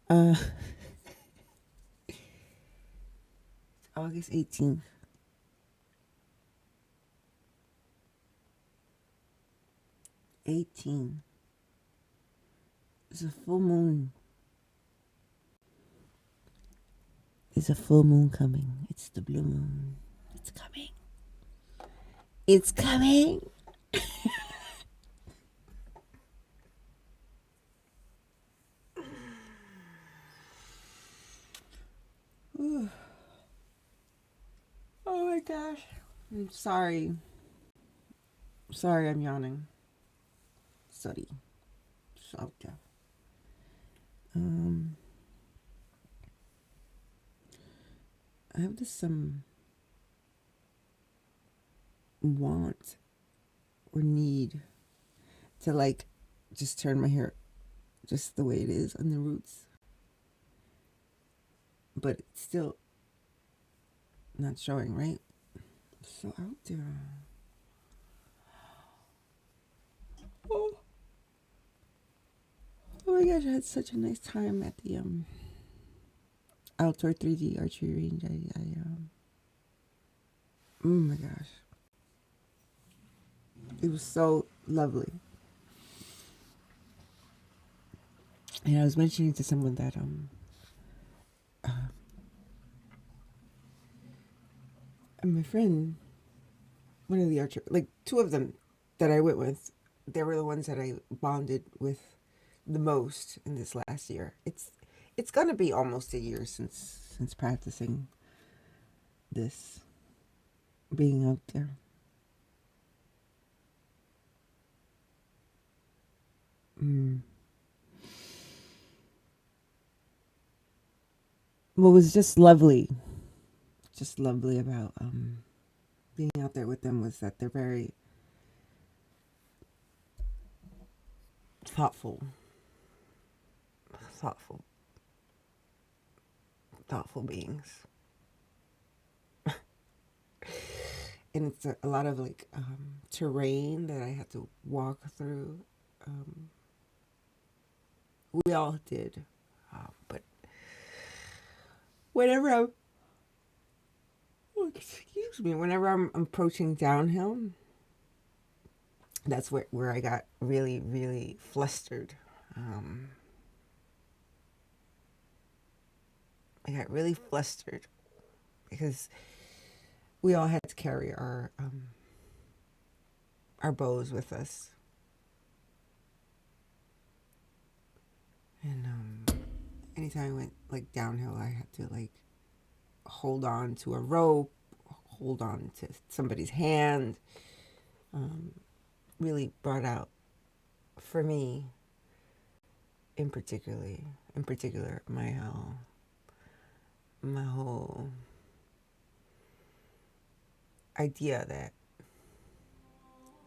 Uh, August 18th. 18. It's a full moon. There's a full moon coming. It's the blue moon. It's coming. It's coming. Ooh. Oh my gosh. I'm sorry. Sorry, I'm yawning. Sorry. So, um, I have this want or need to like just turn my hair just the way it is on the roots, but it's still not showing, right? So out there. Oh, oh my gosh, I had such a nice time at the outdoor 3D archery range. Oh my gosh, it was so lovely. And I was mentioning to someone that uh, my friend, one of the archer, like two of them that I went with, they were the ones that I bonded with the most in this last year. It's gonna be almost a year since practicing this, being out there. Mm. What was just lovely about being out there with them was that they're very thoughtful, thoughtful, thoughtful beings, and it's a lot of like terrain that I had to walk through. Um, we all did, but whenever I'm, oh, excuse me, whenever I'm approaching downhill, that's where I got really, really flustered. Um, I got really flustered because we all had to carry our bows with us, and anytime I went like downhill, I had to like hold on to a rope, hold on to somebody's hand. Um, really brought out for me in particular, my whole idea that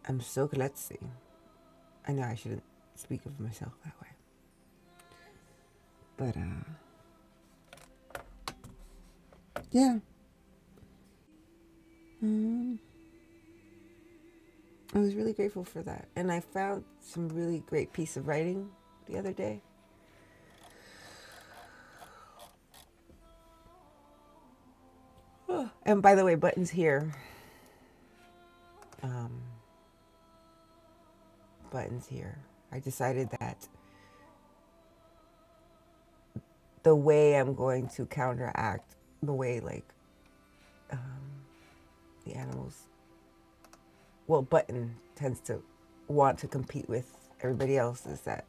I'm so klutzy. I know I shouldn't speak of myself that way, but yeah, um, I was really grateful for that, and I found some really great piece of writing the other day. Oh, and by the way, buttons here. Um, buttons here. I decided that the way I'm going to counteract the way like um, the animals, well, Button tends to want to compete with everybody else is that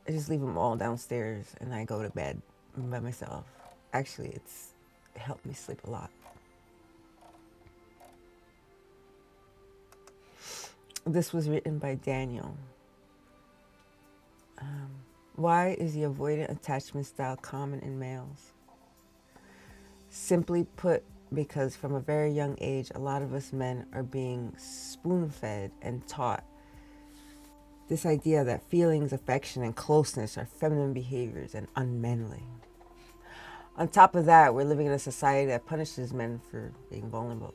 I just leave them all downstairs and I go to bed by myself. Actually, it's helped me sleep a lot. This was written by Daniel. Um, why is the avoidant attachment style common in males? Simply put, because from a very young age, a lot of us men are being spoon fed and taught this idea that feelings, affection, and closeness are feminine behaviors and unmanly. On top of that, we're living in a society that punishes men for being vulnerable.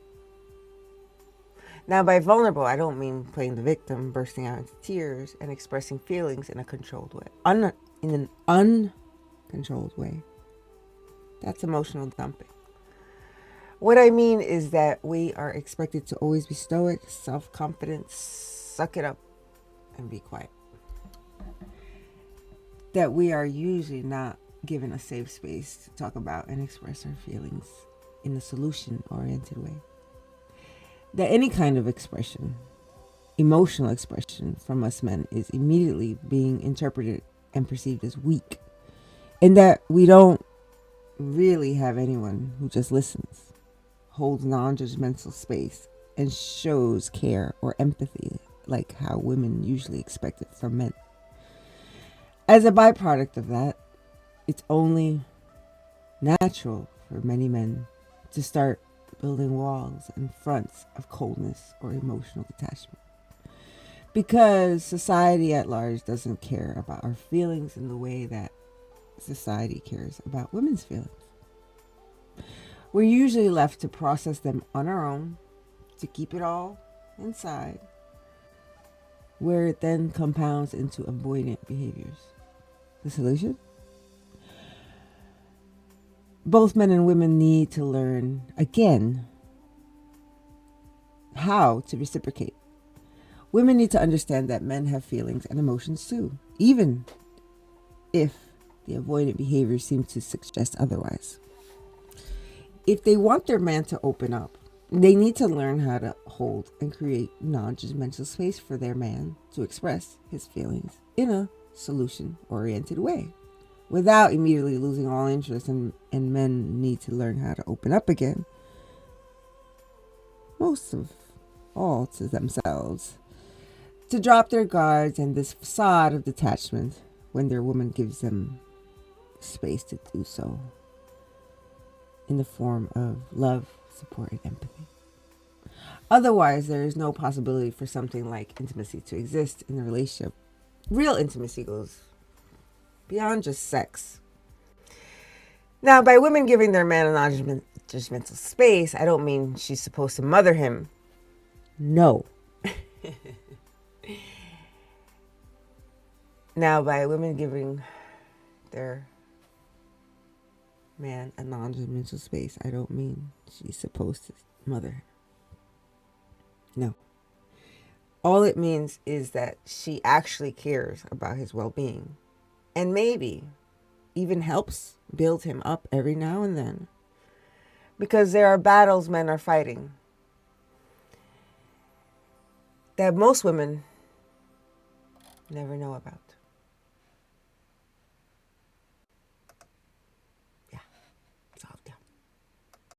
Now, by vulnerable, I don't mean playing the victim, bursting out into tears, and expressing feelings in a controlled way. in an uncontrolled way, that's emotional dumping. What I mean is that we are expected to always be stoic, self-confident, suck it up, and be quiet. That we are usually not given a safe space to talk about and express our feelings in a solution-oriented way. That any kind of expression, emotional expression from us men, is immediately being interpreted and perceived as weak. And that we don't really have anyone who just listens, holds non-judgmental space, and shows care or empathy like how women usually expect it from men. As a byproduct of that, it's only natural for many men to start building walls and fronts of coldness or emotional detachment. Because society at large doesn't care about our feelings in the way that society cares about women's feelings. We're usually left to process them on our own, to keep it all inside, where it then compounds into avoidant behaviors. The solution? Both men and women need to learn, again, how to reciprocate. Women need to understand that men have feelings and emotions too, even if the avoidant behaviors seem to suggest otherwise. If they want their man to open up, they need to learn how to hold and create non-judgmental space for their man to express his feelings in a solution-oriented way without immediately losing all interest, and men need to learn how to open up again, most of all to themselves, to drop their guards and this facade of detachment when their woman gives them space to do so in the form of love, support, and empathy. Otherwise, there is no possibility for something like intimacy to exist in the relationship. Real intimacy goes beyond just sex. Now, by women giving their man a non-judgmental space, I don't mean she's supposed to mother him. No. Now, by women giving their man a non-judgmental space, I don't mean she's supposed to mother him. No. All it means is that she actually cares about his well-being and maybe even helps build him up every now and then, because there are battles men are fighting that most women never know about.